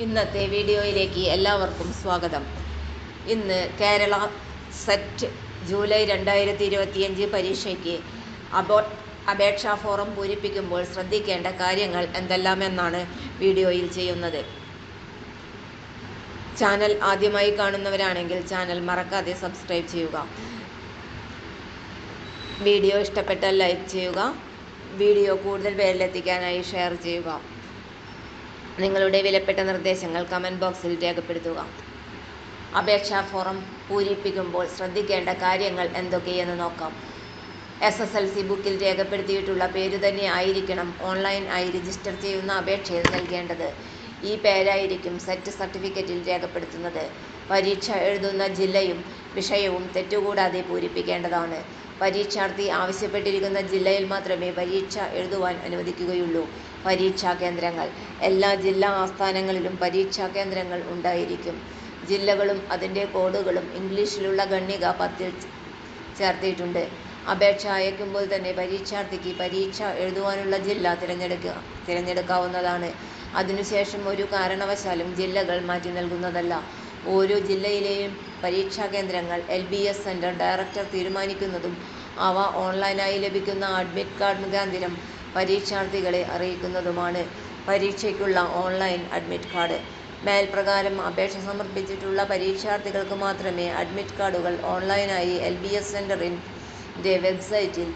ഇന്നത്തെ വീഡിയോയിലേക്ക് എല്ലാവർക്കും സ്വാഗതം. ഇന്ന് കേരള സെറ്റ് ജൂലൈ 2025 പരീക്ഷയ്ക്ക് അപേക്ഷാ ഫോറം പൂരിപ്പിക്കുമ്പോൾ ശ്രദ്ധിക്കേണ്ട കാര്യങ്ങൾ എന്തെല്ലാമെന്നാണ് വീഡിയോയിൽ ചെയ്യുന്നത്. ചാനൽ ആദ്യമായി കാണുന്നവരാണെങ്കിൽ ചാനൽ മറക്കാതെ സബ്സ്ക്രൈബ് ചെയ്യുക. വീഡിയോ ഇഷ്ടപ്പെട്ടാൽ ലൈക്ക് ചെയ്യുക. വീഡിയോ കൂടുതൽ പേരിലെത്തിക്കാനായി ഷെയർ ചെയ്യുക. നിങ്ങളുടെ വിലപ്പെട്ട നിർദ്ദേശങ്ങൾ കമൻറ്റ് ബോക്സിൽ രേഖപ്പെടുത്തുക. അപേക്ഷാ ഫോറം പൂരിപ്പിക്കുമ്പോൾ ശ്രദ്ധിക്കേണ്ട കാര്യങ്ങൾ എന്തൊക്കെയെന്ന് നോക്കാം. SSLC ബുക്കിൽ രേഖപ്പെടുത്തിയിട്ടുള്ള പേര് തന്നെ ആയിരിക്കണം ഓൺലൈൻ ആയി രജിസ്റ്റർ ചെയ്യുന്ന അപേക്ഷയിൽ നൽകേണ്ടത്. ഈ പേരായിരിക്കും സെറ്റ് സർട്ടിഫിക്കറ്റിൽ രേഖപ്പെടുത്തുന്നത്. പരീക്ഷ എഴുതുന്ന ജില്ലയും വിഷയവും തെറ്റുകൂടാതെ പൂരിപ്പിക്കേണ്ടതാണ്. പരീക്ഷാർത്ഥി ആവശ്യപ്പെട്ടിരിക്കുന്ന ജില്ലയിൽ മാത്രമേ പരീക്ഷ എഴുതുവാൻ അനുവദിക്കുകയുള്ളൂ. പരീക്ഷാ കേന്ദ്രങ്ങൾ. എല്ലാ ജില്ലാ ആസ്ഥാനങ്ങളിലും പരീക്ഷാ കേന്ദ്രങ്ങൾ ഉണ്ടായിരിക്കും. ജില്ലകളും അതിൻ്റെ കോഡുകളും ഇംഗ്ലീഷിലുള്ള ഖണ്ഡിക 10-ൽ ചേർത്തിട്ടുണ്ട്. അപേക്ഷ അയക്കുമ്പോൾ തന്നെ പരീക്ഷാർത്ഥിക്ക് പരീക്ഷ എഴുതുവാനുള്ള ജില്ല തിരഞ്ഞെടുക്കാവുന്നതാണ്. അതിനുശേഷം ഒരു കാരണവശാലും ജില്ലകൾ മാറ്റി നൽകുന്നതല്ല. ഓരോ ജില്ലയിലെയും പരീക്ഷാ കേന്ദ്രങ്ങൾ LBS സെൻറ്റർ ഡയറക്ടർ തീരുമാനിക്കുന്നതും അവ ഓൺലൈനായി ലഭിക്കുന്ന അഡ്മിറ്റ് കാർഡ് മുഖാന്തരം പരീക്ഷാർത്ഥികളെ അറിയിക്കുന്നതുമാണ്. പരീക്ഷയ്ക്കുള്ള ഓൺലൈൻ അഡ്മിറ്റ് കാർഡ്. മേൽപ്രകാരം അപേക്ഷ സമർപ്പിച്ചിട്ടുള്ള പരീക്ഷാർത്ഥികൾക്ക് മാത്രമേ അഡ്മിറ്റ് കാർഡുകൾ ഓൺലൈനായി LBS സെൻറ്ററിൻ്റെ വെബ്സൈറ്റിൽ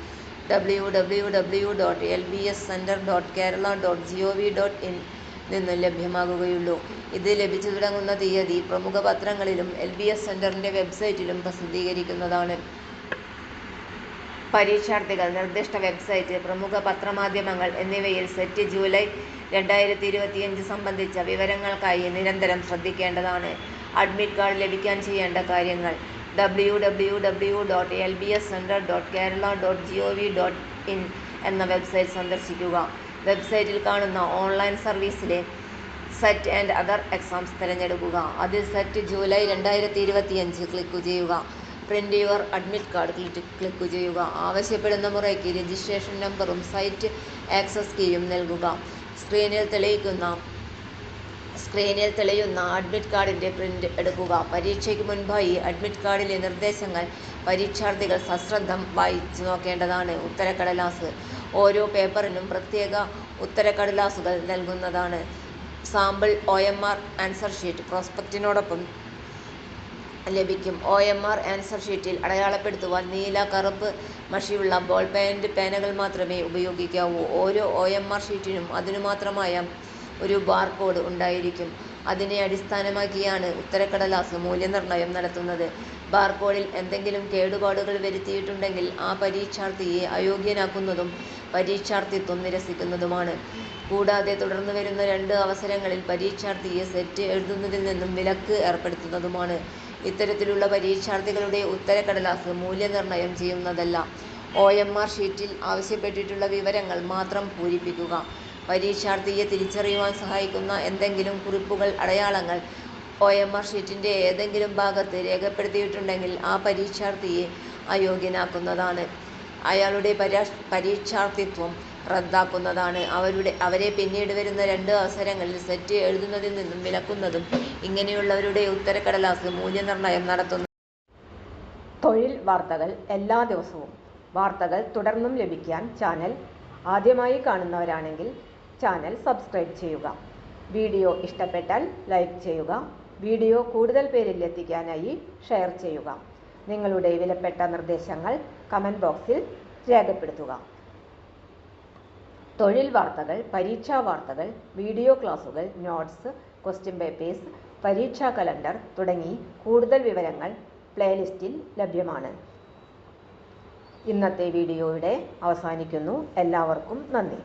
www.lbscenter.kerala.gov.in നിന്നും ലഭ്യമാകുകയുള്ളൂ. ഇത് ലഭിച്ചു തുടങ്ങുന്ന തീയതി പ്രമുഖ പത്രങ്ങളിലും LBS സെൻറ്ററിൻ്റെ വെബ്സൈറ്റിലും പ്രസിദ്ധീകരിക്കുന്നതാണ്. പരീക്ഷാർത്ഥികൾ നിർദ്ദിഷ്ട വെബ്സൈറ്റ്, പ്രമുഖ പത്രമാധ്യമങ്ങൾ എന്നിവയിൽ സെറ്റ് ജൂലൈ 2025 സംബന്ധിച്ച വിവരങ്ങൾക്കായി നിരന്തരം ശ്രദ്ധിക്കേണ്ടതാണ്. അഡ്മിറ്റ് കാർഡ് ലഭിക്കാൻ ചെയ്യേണ്ട കാര്യങ്ങൾ. www.lbscenter.kerala.gov.in എന്ന വെബ്സൈറ്റ് സന്ദർശിക്കുക. വെബ്സൈറ്റിൽ കാണുന്ന ഓൺലൈൻ സർവീസിലെ സെറ്റ് ആൻഡ് അതർ എക്സാംസ് തിരഞ്ഞെടുക്കുക. അതിൽ സെറ്റ് ജൂലൈ 2025 ക്ലിക്ക് ചെയ്യുക. Print your admit card click ചെയ്യുക. ആവശ്യപ്പെടുന്ന മുറയ്ക്ക് രജിസ്ട്രേഷൻ നമ്പറും സൈറ്റ് ആക്സസ് കീയും നൽകുക. സ്ക്രീനിൽ തെളിയുന്ന അഡ്മിറ്റ് കാർഡിൻ്റെ പ്രിൻ്റ് എടുക്കുക. പരീക്ഷയ്ക്ക് മുൻപായി അഡ്മിറ്റ് കാർഡിലെ നിർദ്ദേശങ്ങൾ പരീക്ഷാർത്ഥികൾ സശ്രദ്ധം വായിച്ചു നോക്കേണ്ടതാണ്. ഉത്തരക്കടലാസ്. ഓരോ പേപ്പറിനും പ്രത്യേക ഉത്തരക്കടലാസുകൾ നൽകുന്നതാണ്. സാമ്പിൾ OMR ആൻസർ ഷീറ്റ് പ്രോസ്പെക്റ്റിനോടൊപ്പം ലഭിക്കും. OMR ആൻസർ ഷീറ്റിൽ അടയാളപ്പെടുത്തുവാൻ നീല, കറുപ്പ് മഷിയുള്ള ബോൾ പെയിൻറ് പേനകൾ മാത്രമേ ഉപയോഗിക്കാവൂ. ഓരോ OMR ഷീറ്റിനും അതിനു മാത്രമായ ഒരു ബാർകോഡ് ഉണ്ടായിരിക്കും. അതിനെ അടിസ്ഥാനമാക്കിയാണ് ഉത്തരക്കടലാസ് മൂല്യനിർണ്ണയം നടത്തുന്നത്. ബാർകോഡിൽ എന്തെങ്കിലും കേടുപാടുകൾ വരുത്തിയിട്ടുണ്ടെങ്കിൽ ആ പരീക്ഷാർത്ഥിയെ അയോഗ്യനാക്കുന്നതും പരീക്ഷാർത്ഥിത്വം നിരസിക്കുന്നതുമാണ്. കൂടാതെ തുടർന്ന് വരുന്ന 2 അവസരങ്ങളിൽ പരീക്ഷാർത്ഥിയെ സെറ്റ് എഴുതുന്നതിൽ നിന്നും വിലക്ക് ഏർപ്പെടുത്തുന്നതുമാണ്. ഇത്തരത്തിലുള്ള പരീക്ഷാർത്ഥികളുടെ ഉത്തരക്കടലാസ് മൂല്യനിർണ്ണയം ചെയ്യുന്നതല്ല. OMR ഷീറ്റിൽ ആവശ്യപ്പെട്ടിട്ടുള്ള വിവരങ്ങൾ മാത്രം പൂരിപ്പിക്കുക. പരീക്ഷാർത്ഥിയെ തിരിച്ചറിയുവാൻ സഹായിക്കുന്ന എന്തെങ്കിലും കുറിപ്പുകൾ, അടയാളങ്ങൾ OMR ഷീറ്റിൻ്റെ ഏതെങ്കിലും ഭാഗത്ത് രേഖപ്പെടുത്തിയിട്ടുണ്ടെങ്കിൽ ആ പരീക്ഷാർത്ഥിയെ അയോഗ്യനാക്കുന്നതാണ്. അയാളുടെ പരീക്ഷാർത്ഥിത്വം റദ്ദാക്കുന്നതാണ്. അവരെ പിന്നീട് വരുന്ന 2 അവസരങ്ങളിൽ സെറ്റ് എഴുതുന്നതിൽ നിന്നും വിലക്കുന്നതും ഇങ്ങനെയുള്ളവരുടെ ഉത്തരക്കടലാസ് മൂല്യനിർണ്ണയം നടത്തുന്നു. തൊഴിൽ വാർത്തകൾ. എല്ലാ ദിവസവും വാർത്തകൾ തുടർന്നും ലഭിക്കാൻ ചാനൽ ആദ്യമായി കാണുന്നവരാണെങ്കിൽ ചാനൽ സബ്സ്ക്രൈബ് ചെയ്യുക. വീഡിയോ ഇഷ്ടപ്പെട്ടാൽ ലൈക്ക് ചെയ്യുക. വീഡിയോ കൂടുതൽ പേരിൽ എത്തിക്കാനായി ഷെയർ ചെയ്യുക. നിങ്ങളുടെ വിലപ്പെട്ട നിർദ്ദേശങ്ങൾ കമൻറ്റ് ബോക്സിൽ രേഖപ്പെടുത്തുക. തൊഴിൽ വാർത്തകൾ, പരീക്ഷാ വാർത്തകൾ, വീഡിയോ ക്ലാസുകൾ, നോട്ട്സ്, ക്വസ്റ്റ്യൻ പേപ്പേഴ്സ്, പരീക്ഷാ കലണ്ടർ തുടങ്ങി കൂടുതൽ വിവരങ്ങൾ പ്ലേലിസ്റ്റിൽ ലഭ്യമാണ്. ഇന്നത്തെ വീഡിയോയുടെ അവസാനിക്കുന്നു. എല്ലാവർക്കും നന്ദി.